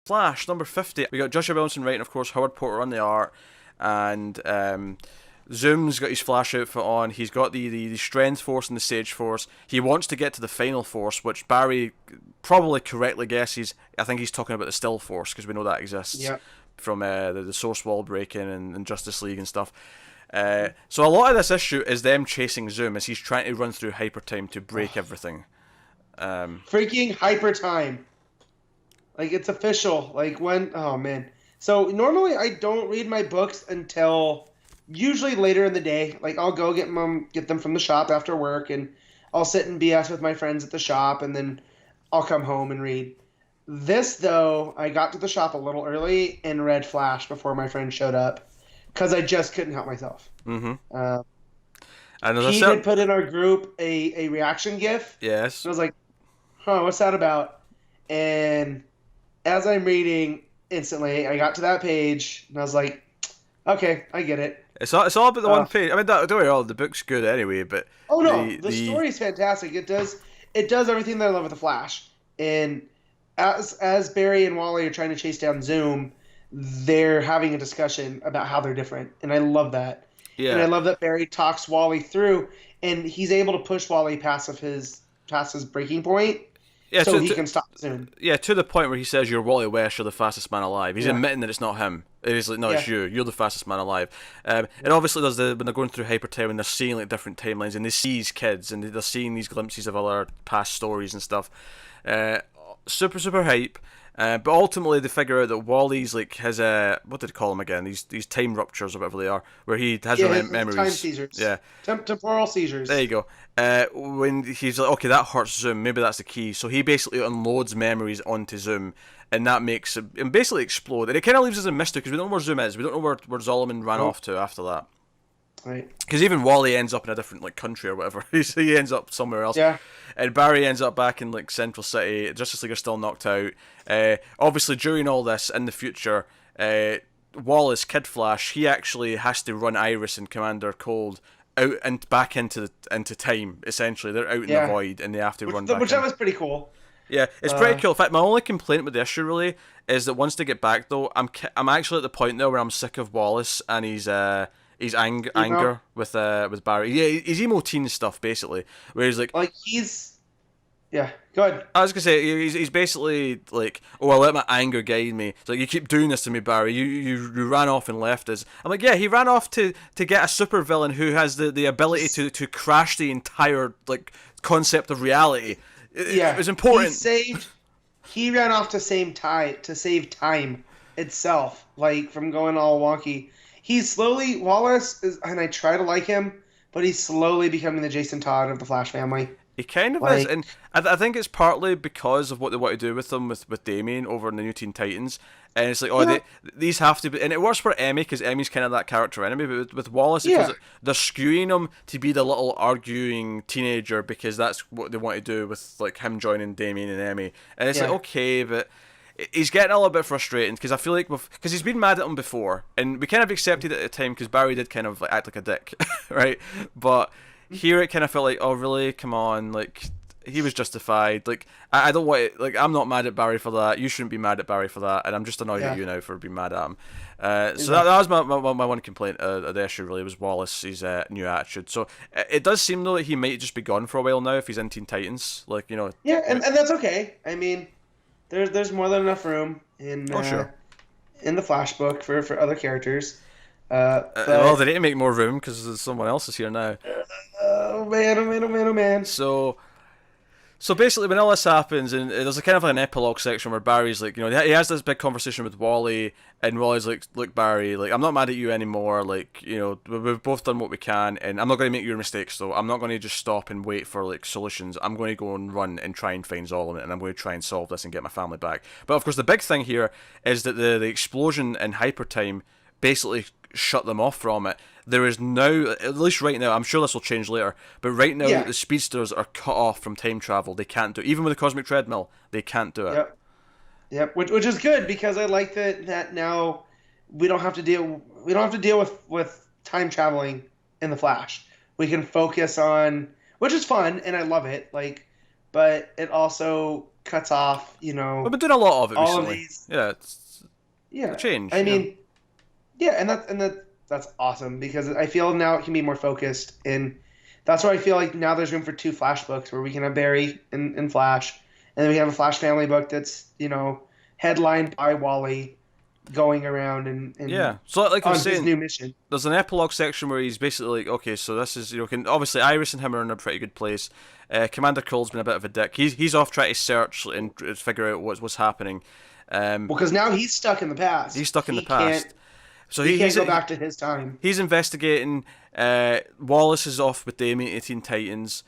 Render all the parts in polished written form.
Flash, number 50. We got Joshua Williamson writing, of course, Howard Porter on the art, and Zoom's got his Flash outfit on. He's got the Strength Force and the Sage Force. He wants to get to the Final Force, which Barry probably correctly guesses. I think he's talking about the Still Force, because we know that exists from the Source Wall breaking and Justice League and stuff. So a lot of this issue is them chasing Zoom as he's trying to run through hyper time to break everything. Freaking hyper time. Like, it's official. Like, oh man. So normally I don't read my books until usually later in the day. Like, I'll go get them from the shop after work, and I'll sit and BS with my friends at the shop, and then I'll come home and read. This, though, I got to the shop a little early and read Flash before my friend showed up, because I just couldn't help myself. Mm-hmm. He had put in our group a reaction GIF. Yes. And I was like, what's that about? And as I'm reading, instantly, I got to that page, and I was like, okay, I get it. It's all about the one page. I mean, don't worry, the book's good anyway, but... Oh, no, the story's fantastic. It does everything that I love with The Flash. And as Barry and Wally are trying to chase down Zoom, they're having a discussion about how they're different, and I love that. Yeah. And I love that Barry talks Wally through, and he's able to push Wally past his breaking point. Yeah, so he can stop Zoom. Yeah, to the point where he says, "You're Wally West, you're the fastest man alive." He's admitting that it's not him. He's like, "No, it's you. You're the fastest man alive." It obviously does when they're going through hyper time and they're seeing like different timelines, and they see these kids and they're seeing these glimpses of other past stories and stuff. Super hype. But ultimately, they figure out that Wally's like has what did they call them again? These time ruptures or whatever they are, where he has memories. Time seizures. Yeah, temporal seizures. There you go. When he's like, okay, that hurts Zoom. Maybe that's the key. So he basically unloads memories onto Zoom, and that makes him basically explode. And it kind of leaves us in mystery because we don't know where Zoom is. We don't know where Zolomon ran off to after that. Right. Because even Wally ends up in a different country or whatever. He ends up somewhere else. Yeah. And Barry ends up back in Central City. Justice League are still knocked out. Obviously, during all this, in the future, Wallace, Kid Flash, he actually has to run Iris and Commander Cold out and back into time. Essentially, they're out in the void, and they have to run back. Which that was pretty cool. Yeah, it's pretty cool. In fact, my only complaint with the issue really is that once they get back, though, I'm actually at the point now where I'm sick of Wallace and his anger with Barry. Yeah, his emo teen stuff basically, where he's like yeah, go ahead. I was gonna say he's basically like, oh, I let my anger guide me. It's like, you keep doing this to me, Barry. You ran off and left us. I'm like, yeah, he ran off to get a supervillain who has the ability to crash the entire concept of reality. It was important. He ran off to save time itself, from going all wonky. He's slowly, Wallace is, and I try to like him, but he's slowly becoming the Jason Todd of the Flash family. He kind of is, and I think it's partly because of what they want to do with them with Damian over in the New Teen Titans, and it's like, these have to be, and it works for Emmy because Emmy's kind of that character anyway, but with Wallace, it feels like they're skewing him to be the little arguing teenager because that's what they want to do with him joining Damian and Emmy, and it's like, okay, but he's getting a little bit frustrating because I feel like because he's been mad at him before, and we kind of accepted it at the time because Barry did kind of act like a dick, right? But here it kind of felt like, oh really, come on, he was justified. I don't want it, I'm not mad at Barry for that. You shouldn't be mad at Barry for that, and I'm just annoyed at you now for being mad at him. So that was my one complaint of the issue really, was Wallace's new attitude. So it does seem though that he might just be gone for a while now if he's in Teen Titans, Yeah, and that's okay. I mean, there's more than enough room in in the Flash book for other characters. Well, they need to make more room because someone else is here now. Oh man. So basically, when all this happens, and there's a kind of an epilogue section where Barry's he has this big conversation with Wally, and Wally's like, "Look, Barry, I'm not mad at you anymore. We've both done what we can, and I'm not going to make your mistakes. Though I'm not going to just stop and wait for solutions. I'm going to go and run and try and find Zolomon, and I'm going to try and solve this and get my family back. But of course, the big thing here is that the explosion in hyper time basically shut them off from it. There is now, at least right now, I'm sure this will change later, but right now the speedsters are cut off from time travel. They can't do it. Even with the cosmic treadmill, they can't do it. Yep. Which is good because I like that now we don't have to deal with time traveling in the Flash. We can focus on, which is fun and I love it. but it also cuts off, We've been doing a lot of it all of recently. these. Yeah, it's a Yeah, change. I Yeah. mean, yeah, that's awesome because I feel now it can be more focused, and that's where I feel like now there's room for two Flash books where we can have Barry and Flash, and then we have a Flash family book that's headlined by Wally going around and Yeah. So like I was on his saying, new mission. there's an epilogue section where he's basically like, okay, so this is can obviously Iris and him are in a pretty good place. Commander Kroll's been a bit of a dick. He's off trying to search and figure out what's happening. Well, because now he's stuck in the past. He's stuck in the He can't. past. So He can't he's go back to his time. he's investigating. Wallace is off with Damien, 18 Titans.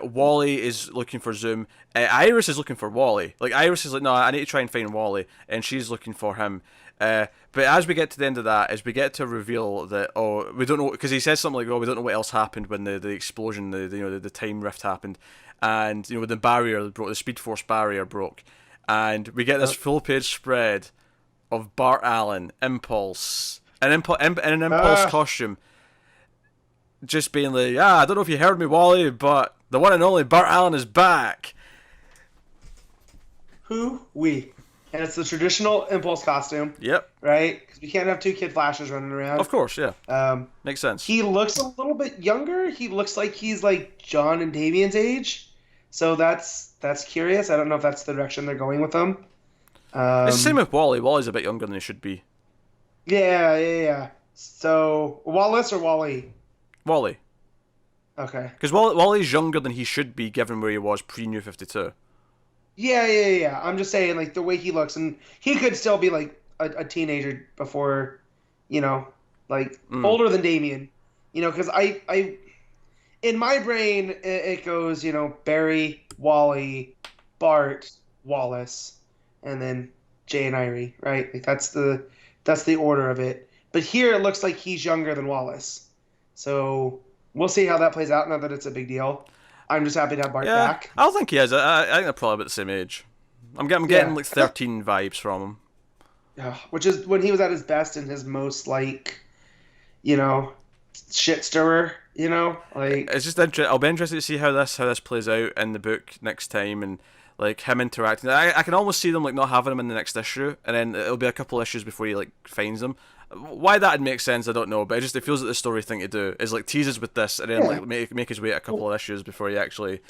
Wally is looking for Zoom. Iris is looking for Wally. Like Iris is like, no, I need to try and find Wally, and she's looking for him. But as we get to the end of that, is we get to reveal that we don't know, because he says something like, we don't know what else happened when the explosion, the time rift happened, and when the barrier broke, the Speed Force barrier broke, and we get this full page spread of Bart Allen, Impulse, in an Impulse costume, just being like, I don't know if you heard me, Wally, but the one and only Bart Allen is back. Who? We. And it's the traditional Impulse costume. Yep. Right? Because we can't have two Kid Flashes running around. Of course, yeah. Makes sense. He looks a little bit younger. He looks like he's like John and Damien's age. So that's curious. I don't know if that's the direction they're going with him. It's the same with Wally. Wally's a bit younger than he should be. Yeah. So, Wallace or Wally? Wally. Okay. Because Wally's younger than he should be, given where he was pre-New 52. Yeah. I'm just saying, like, the way he looks, and he could still be, like, a teenager before, older than Damien. Because I in my brain, it goes, Barry, Wally, Bart, Wallace, and then Jay and Irie, right? Like, that's the order of it. But here it looks like he's younger than Wallace. So we'll see how that plays out now that it's a big deal. I'm just happy to have Bart back. I don't think he is. I think they're probably about the same age. I'm getting like 13 vibes from him. Yeah, which is when he was at his best and his most, like, shit stirrer, like. It's just interesting. I'll be interested to see how this plays out in the book next time, and like him interacting. I can almost see them like not having him in the next issue, and then it'll be a couple issues before he like finds them. Why that'd make sense, I don't know, but it feels like the story thing to do is like tease us with this, and then like make us wait a couple of issues before he actually.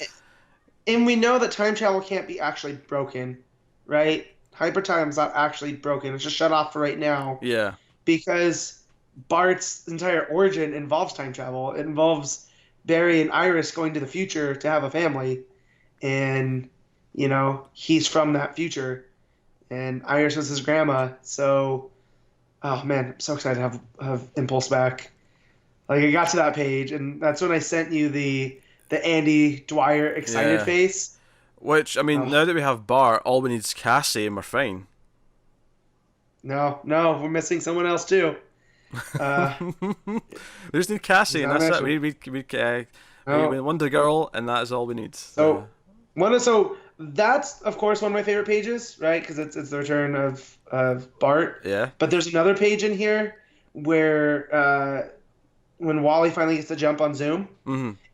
And we know that time travel can't be actually broken, right? Hypertime's not actually broken; it's just shut off for right now. Yeah. Because Bart's entire origin involves time travel. It involves Barry and Iris going to the future to have a family, and he's from that future, and Iris was his grandma. So. Oh man, I'm so excited to have Impulse back. Like, I got to that page, and that's when I sent you the Andy Dwyer excited face. Which, I mean, now that we have Bart, all we need is Cassie, and we're fine. No, we're missing someone else too. We just need Cassie, and that's it. We need Wonder Girl, and that is all we need. So that's of course one of my favorite pages, right? Because it's the return of Bart. Yeah. But there's another page in here where when Wally finally gets the jump on Zoom,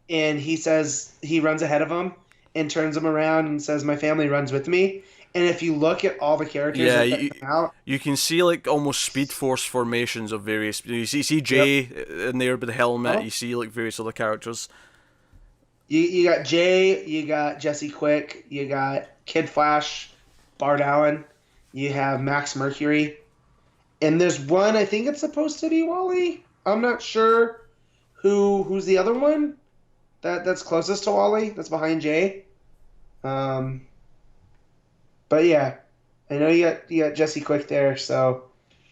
and he says he runs ahead of him and turns him around and says, "My family runs with me." And if you look at all the characters that come out, you can see like almost Speed Force formations of various. You see Jay in there with the helmet. You see like various other characters. You got Jay, you got Jesse Quick, you got Kid Flash, Bart Allen, you have Max Mercury, and there's one, I think it's supposed to be Wally. I'm not sure who's the other one that's closest to Wally, that's behind Jay. But yeah, I know you got Jesse Quick there, so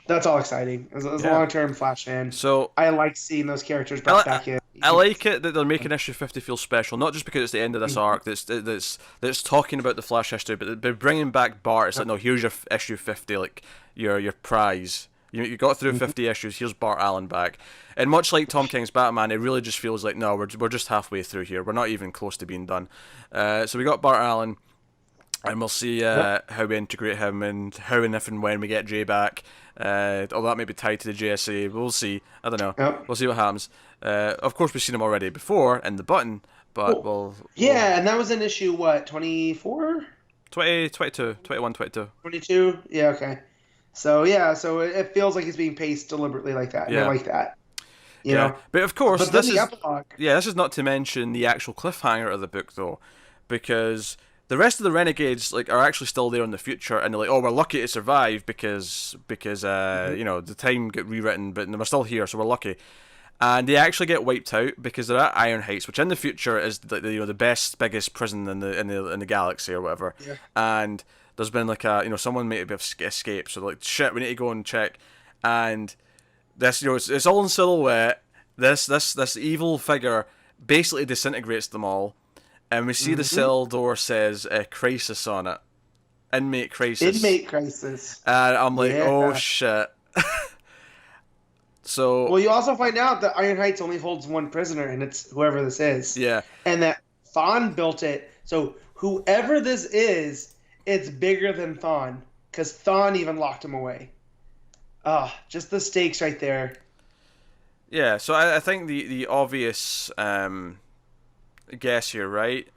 that's all exciting. As a long-term Flash fan, so I like seeing those characters brought back in. I like it that they're making issue 50 feel special, not just because it's the end of this arc that's talking about the Flash history, but they're bringing back Bart. It's like, no, here's your issue 50, like your prize. You got through 50 issues. Here's Bart Allen back, and much like Tom King's Batman, it really just feels like, no, we're just halfway through here. We're not even close to being done. So we got Bart Allen. And we'll see how we integrate him and how and if and when we get Jay back. Although that may be tied to the JSA. We'll see. I don't know. We'll see what happens. Of course, we've seen him already before in the Button, But Well, yeah, and that was an issue, what, 24? 20, 22, 21, 22. 22? Yeah, okay. So, yeah, so it feels like it's being paced deliberately like that, and I Yeah. like that, you Yeah. know? But of course, But then this the is epilogue. yeah, this is not to mention the actual cliffhanger of the book though, because the rest of the renegades like are actually still there in the future, and they're like, oh, we're lucky to survive because Mhm. you know the time got rewritten, but we're still here, so we're lucky. And they actually get wiped out because they're at Iron Heights, which in the future is the best, biggest prison in the galaxy or whatever. Yeah. And there's been like someone may have escaped, so like shit, we need to go and check. And this it's all in silhouette. This evil figure basically disintegrates them all, and we see the Hmm. cell door says crisis on it, inmate crisis, Inmate crisis. and I'm like, oh Yeah. shit. So Well, you also find out that Iron Heights only holds one prisoner, and it's whoever this is. yeah, And that Thawne built it. So whoever this is, it's bigger than Thawne. Because Thawne even locked him away. Ah, just the stakes right there. yeah. So I think the obvious guess here, right?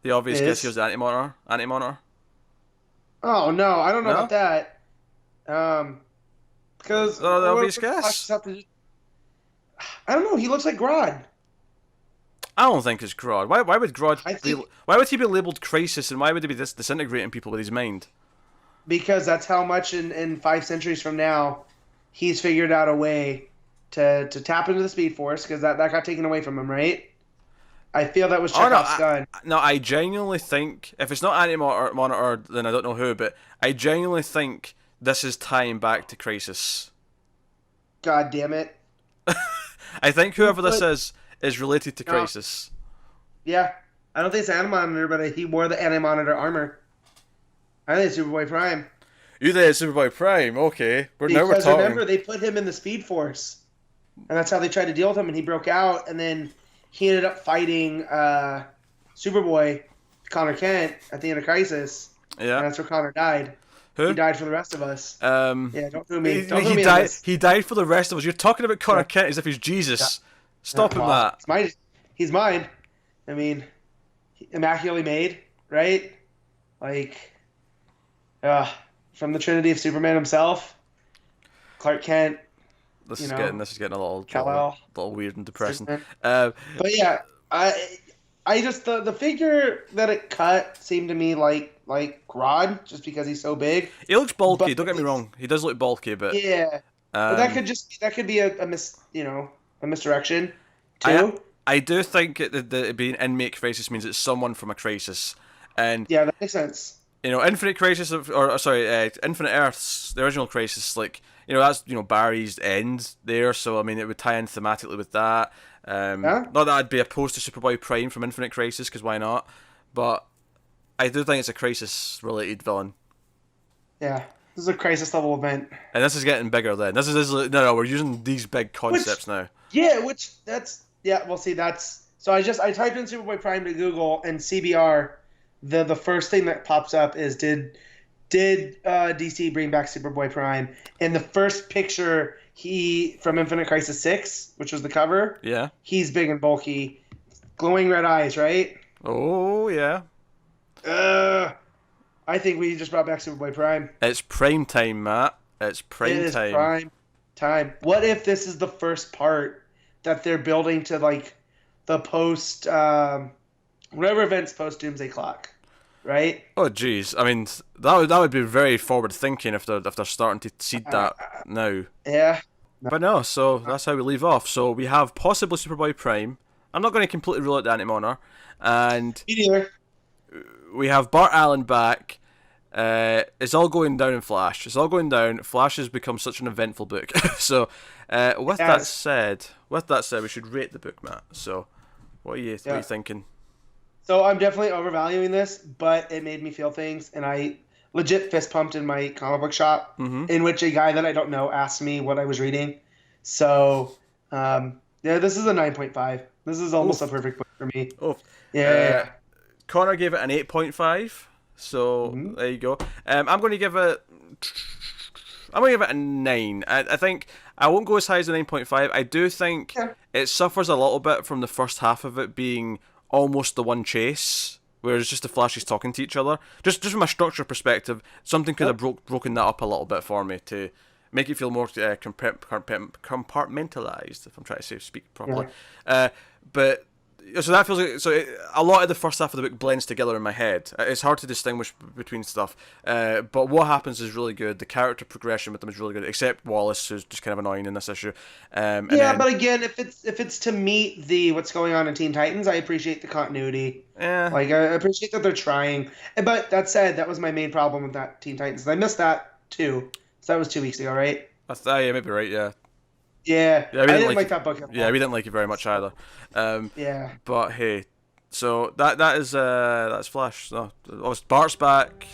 The obvious guess here is Is. the anti-monitor. Anti-monitor. Oh, no, I don't know No, about that. Because the what obvious does Flash guess. have to do? I don't know. He looks like Grodd. I don't think it's Grodd. Why would Grodd I be? think Why would he be labeled crisis, and why would he be disintegrating people with his mind? because that's how much in 5 centuries from now, he's figured out a way to tap into the Speed Force because that got taken away from him, right? I feel that was Oh no, Chekhov's gun. no, I genuinely think if it's not anti-monitor, then I don't know who, but I genuinely think this is tying back to Crisis. God damn it. I think Who whoever this put is related to no, Crisis. yeah. I don't think it's Anti-Monitor, but he wore the Anti-Monitor armor. I think it's Superboy Prime. You there, Superboy Prime? Okay, now we're Because talking. remember, they put him in the Speed Force. And that's how they tried to deal with him, and he broke out, and then he ended up fighting Superboy, Connor Kent, at the end of Crisis. Yeah. And that's where Connor died. He Who? died for the rest of us. Yeah, don't do me. Don't do He me on died. this. He died for the rest of us. You're talking about Connor Yeah. Kent as if he's Jesus. Stop him Well, that. he's mine. I mean, immaculately made, right? Like, from the Trinity of Superman himself, Clark Kent, This you is know, getting a little Kal-El, little weird and depressing. Superman. Uh, But yeah, I just the figure that it cut seemed to me like Grodd, just because he's so big. he looks bulky. But Don't get me wrong. He does look bulky, but yeah, but that um, could be a misdirection I too. I do think it being inmate crisis means it's someone from a crisis, and Yeah, that makes sense. Infinite Crisis Infinite Earths, the original Crisis, like that's Barry's end there, so I mean it would tie in thematically with that. Yeah, Not that I'd be opposed to Superboy Prime from Infinite Crisis, because why not? But I do think it's a Crisis related villain, yeah. This is a crisis level event. and this is getting bigger. Then this is no, we're using these big concepts now. Yeah, well, see, that's so. I typed in Superboy Prime to Google, and CBR, the first thing that pops up is did DC bring back Superboy Prime? And the first picture from Infinite Crisis 6, which was the cover, Yeah. he's big and bulky, glowing red eyes, right? Oh yeah. I think we just brought back Superboy Prime. It's prime time, Matt. It's prime It is time. prime time. What if this is the first part that they're building to like the post whatever events post Doomsday Clock, right? Oh jeez, I mean that would be very forward thinking if they're starting to seed that now. Yeah. But no, so that's how we leave off. So we have possibly Superboy Prime. I'm not going to completely rule out the Anti-Monitor, and Me neither. we have Bart Allen back. It's all going down in Flash. It's all going down. Flash has become such an eventful book. So, with that Yes. said, we should rate the book, Matt. So, what are you thinking? So I'm definitely overvaluing this, but it made me feel things, and I legit fist pumped in my comic book shop, in which a guy that I don't know asked me what I was reading. So, yeah, this is a 9.5. This is almost a perfect book for me. Oh, Yeah. Connor gave it an 8.5. So there you go. I'm going to give it a 9. I think I won't go as high as the 9.5. I do think Yeah. it suffers a little bit from the first half of it being almost the one chase, where it's just the Flashes talking to each other. Just from a structure perspective, something could have broken that up a little bit for me to make it feel more compartmentalized. If I'm trying to speak properly, but. So that feels like a lot of the first half of the book blends together in my head. It's hard to distinguish between stuff, but what happens is really good. The character progression with them is really good, except Wallace, who's just kind of annoying in this issue. But again, if it's to meet the what's going on in Teen Titans, I appreciate the continuity. Yeah. Like I appreciate that they're trying. But that said, that was my main problem with that Teen Titans. I missed that too. So that was 2 weeks ago, right? Yeah, maybe right. Yeah. Yeah, I didn't like that book at all. Yeah, we didn't like it very much either. Yeah. But hey, so that's Flash. So Bart's back.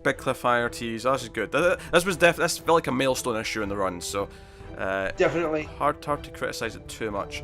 Big cliffhanger tease. Oh, this is good. This felt like a milestone issue in the run. So definitely hard to criticize it too much.